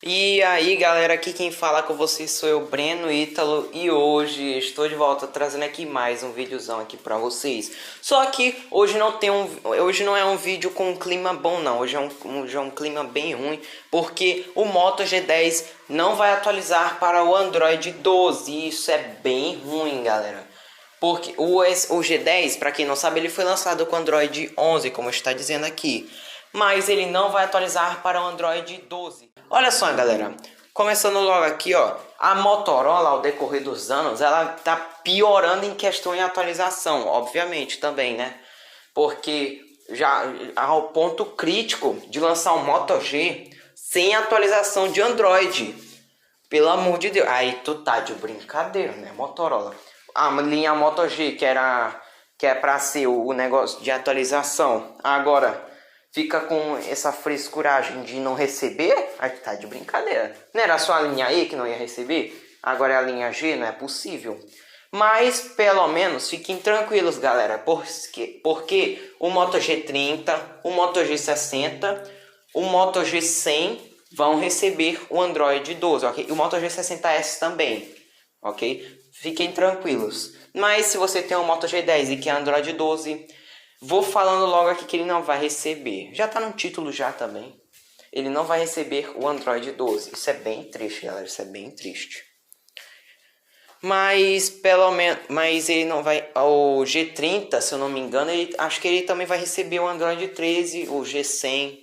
E aí galera, aqui quem fala com vocês sou eu, Breno Ítalo, e hoje estou de volta trazendo aqui mais um videozão aqui pra vocês. Só que hoje não é um vídeo com um clima bom não, hoje é um clima bem ruim, porque o Moto G10 não vai atualizar para o Android 12, e isso é bem ruim galera. Porque o G10, para quem não sabe, ele foi lançado com Android 11, como está dizendo aqui. Mas ele não vai atualizar para o Android 12. Olha só, galera. Começando logo aqui, ó. A Motorola, ao decorrer dos anos, ela tá piorando em questão de atualização. Obviamente, também, né? Porque já ao ponto crítico de lançar um Moto G sem atualização de Android. Pelo amor de Deus. Aí tu tá de brincadeira, né, Motorola? A linha Moto G, que é para ser o negócio de atualização, agora fica com essa frescuragem de não receber? Aí tá de brincadeira. Não era só a linha E que não ia receber? Agora é a linha G, não é possível. Mas pelo menos fiquem tranquilos, galera, porque o Moto G30, o Moto G60, o Moto G100 vão receber o Android 12, ok? E o Moto G60S também, ok? Fiquem tranquilos. Mas se você tem um Moto G10 e que é Android 12, vou falando logo aqui que ele não vai receber. Já tá no título já também. Ele não vai receber o Android 12. Isso é bem triste, galera. Isso é bem triste. Mas pelo menos, mas ele não vai. O G30, se eu não me engano, acho que ele também vai receber o Android 13, o G100,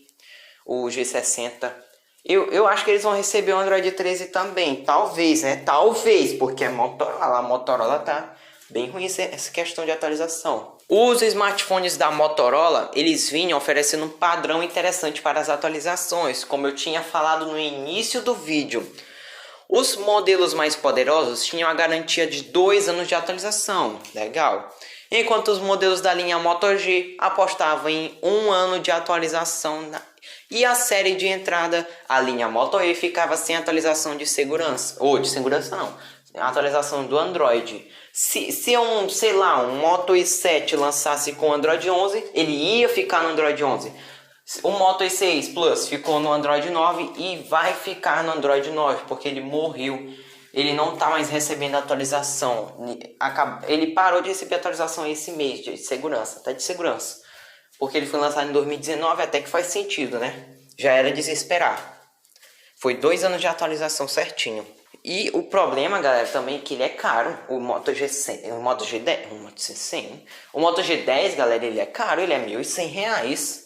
o G60. Eu acho que eles vão receber o Android 13 também. Talvez, né? Talvez, porque a Motorola tá bem ruim essa questão de atualização. Os smartphones da Motorola, eles vinham oferecendo um padrão interessante para as atualizações, como eu tinha falado no início do vídeo. Os modelos mais poderosos tinham a garantia de 2 anos de atualização, legal. Enquanto os modelos da linha Moto G apostavam em 1 ano de atualização e a série de entrada, a linha Moto E, ficava sem atualização de segurança, ou de segurança não, atualização do Android. Se um, sei lá, um Moto E7 lançasse com Android 11, ele ia ficar no Android 11. O Moto E6 Plus ficou no Android 9 e vai ficar no Android 9, porque ele morreu. Ele não está mais recebendo atualização. Ele parou de receber atualização esse mês de segurança, até de segurança. Porque ele foi lançado em 2019, até que faz sentido, né? Já era de se esperar. Foi 2 anos de atualização certinho. E o problema, galera, também é que ele é caro. O Moto G100, o Moto G10, o Moto G100, o Moto G10, galera, ele é caro, ele é R$ 1.100.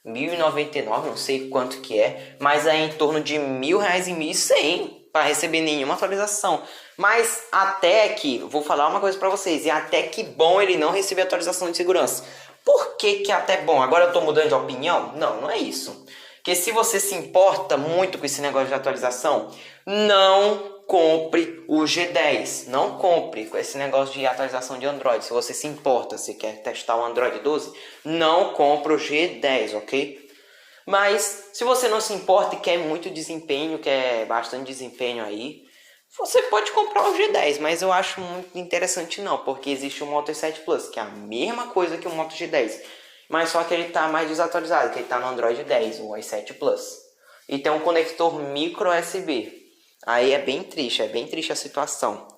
1.099, não sei quanto que é, mas é em torno de R$ 1.000 e 1.100 para receber nenhuma atualização. Mas até que, vou falar uma coisa para vocês, e até que bom ele não receber atualização de segurança. Por que até bom? Agora eu tô mudando de opinião? Não, não é isso. Porque se você se importa muito com esse negócio de atualização, não compre o G10. Não compre com esse negócio de atualização de Android. Se você se importa, se quer testar o Android 12, não compre o G10, ok? Mas se você não se importa e quer muito desempenho, quer bastante desempenho aí, você pode comprar o G10, mas eu acho muito interessante não, porque existe o Moto E7 Plus, que é a mesma coisa que o Moto G10, mas só que ele está mais desatualizado, que ele está no Android 10, o i7 Plus. E tem um conector micro USB. Aí é bem triste a situação.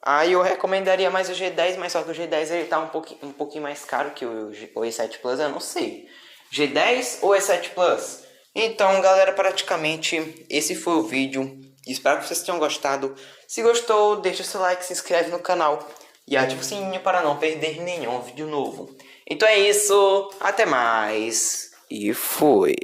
Aí eu recomendaria mais o G10, mas só que o G10 ele tá um pouquinho mais caro que o E7 Plus, eu não sei. G10 ou E7 Plus? Então, galera, praticamente esse foi o vídeo. Espero que vocês tenham gostado. Se gostou, deixa o seu like, se inscreve no canal e ativa o sininho para não perder nenhum vídeo novo. Então é isso, até mais e fui!